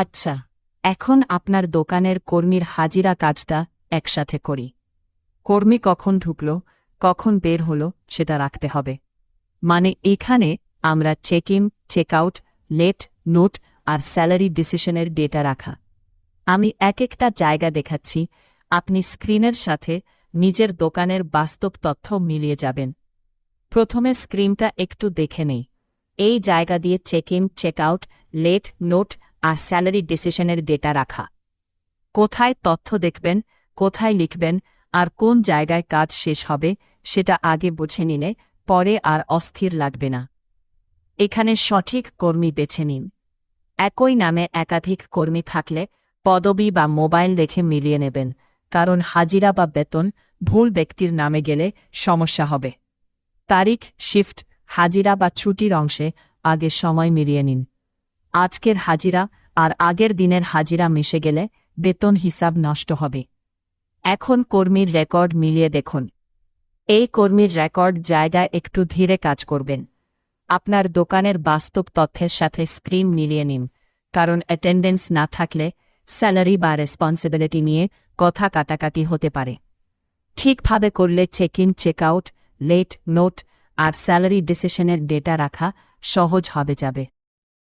আচ্ছা, এখন আপনার দোকানের কর্মীর হাজিরা কাজটা একসাথে করি। কর্মী কখন ঢুকল, কখন বের হলো সেটা রাখতে হবে। মানে এখানে আমরা check in, check out, late, note আর স্যালারি ডিসিশনের ডেটা রাখা। আমি এক একটা জায়গা দেখাচ্ছি, আপনি স্ক্রিনের সাথে নিজের দোকানের বাস্তব তথ্য মিলিয়ে যাবেন। প্রথমে স্ক্রিনটা একটু দেখে নেই। এই জায়গা দিয়ে check in, check out, late, note আর স্যালারি ডিসিশনের ডেটা রাখা। কোথায় তথ্য দেখবেন, কোথায় লিখবেন আর কোন জায়গায় কাজ শেষ হবে সেটা আগে বুঝে নিলে পরে আর অস্থির লাগবে না। এখানে সঠিক কর্মী বেছে নিন। একই নামে একাধিক কর্মী থাকলে পদবি বা মোবাইল দেখে মিলিয়ে নেবেন, কারণ হাজিরা বা বেতন ভুল ব্যক্তির নামে গেলে সমস্যা হবে। তারিখ, শিফট, হাজিরা বা ছুটির অংশে আগে সময় মিলিয়ে নিন। আজকের হাজিরা আর আগের দিনের হাজিরা মিশে গেলে বেতন হিসাব নষ্ট হবে। এখন কর্মীর রেকর্ড মিলিয়ে দেখুন। এই কর্মীর রেকর্ড জায়গায় একটু ধীরে কাজ করবেন। আপনার দোকানের বাস্তব তথ্যের সাথে স্ক্রিন মিলিয়ে নিন, কারণ অ্যাটেন্ডেন্স না থাকলে স্যালারি বা রেসপন্সিবিলিটি নিয়ে কথা কাটাকাটি হতে পারে। ঠিকভাবে করলে check in, check out, late, note আর স্যালারি ডিসিশনের ডেটা রাখা সহজ হবে যাবে।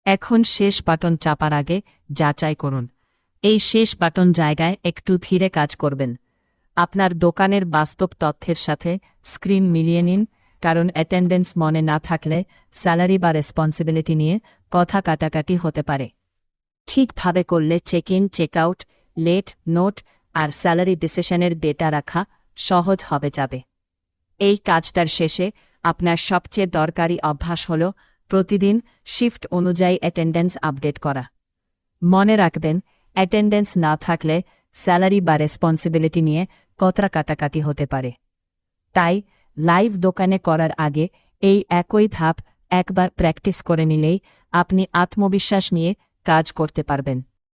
এখন শেষ বাটন চাপার আগে যাচাই করুন। এই শেষ বাটন জায়গায় একটু ধীরে কাজ করবেন। আপনার দোকানের বাস্তব তথ্যের সাথে স্ক্রিন মিলিয়ে নিন, কারণ অ্যাটেন্ডেন্স মনে না থাকলে স্যালারি বা রেসপন্সিবিলিটি নিয়ে কথা কাটাকাটি হতে পারে। ঠিকভাবে করলে check in, check out, late, note আর স্যালারি ডিসিশনের ডেটা রাখা সহজ হবে যাবে। এই কাজটার শেষে আপনার সবচেয়ে দরকারি অভ্যাস হল প্রতিদিন শিফট অনুযায়ী অ্যাটেন্ডেন্স আপডেট করা। মনে রাখবেন, অ্যাটেন্ডেন্স না থাকলে স্যালারি বা রেসপন্সিবিলিটি নিয়ে কথা কাটাকাটি হতে পারে। তাই লাইভ দোকানে করার আগে এই একই ধাপ একবার প্র্যাকটিস করে নিলেই আপনি আত্মবিশ্বাস নিয়ে কাজ করতে পারবেন।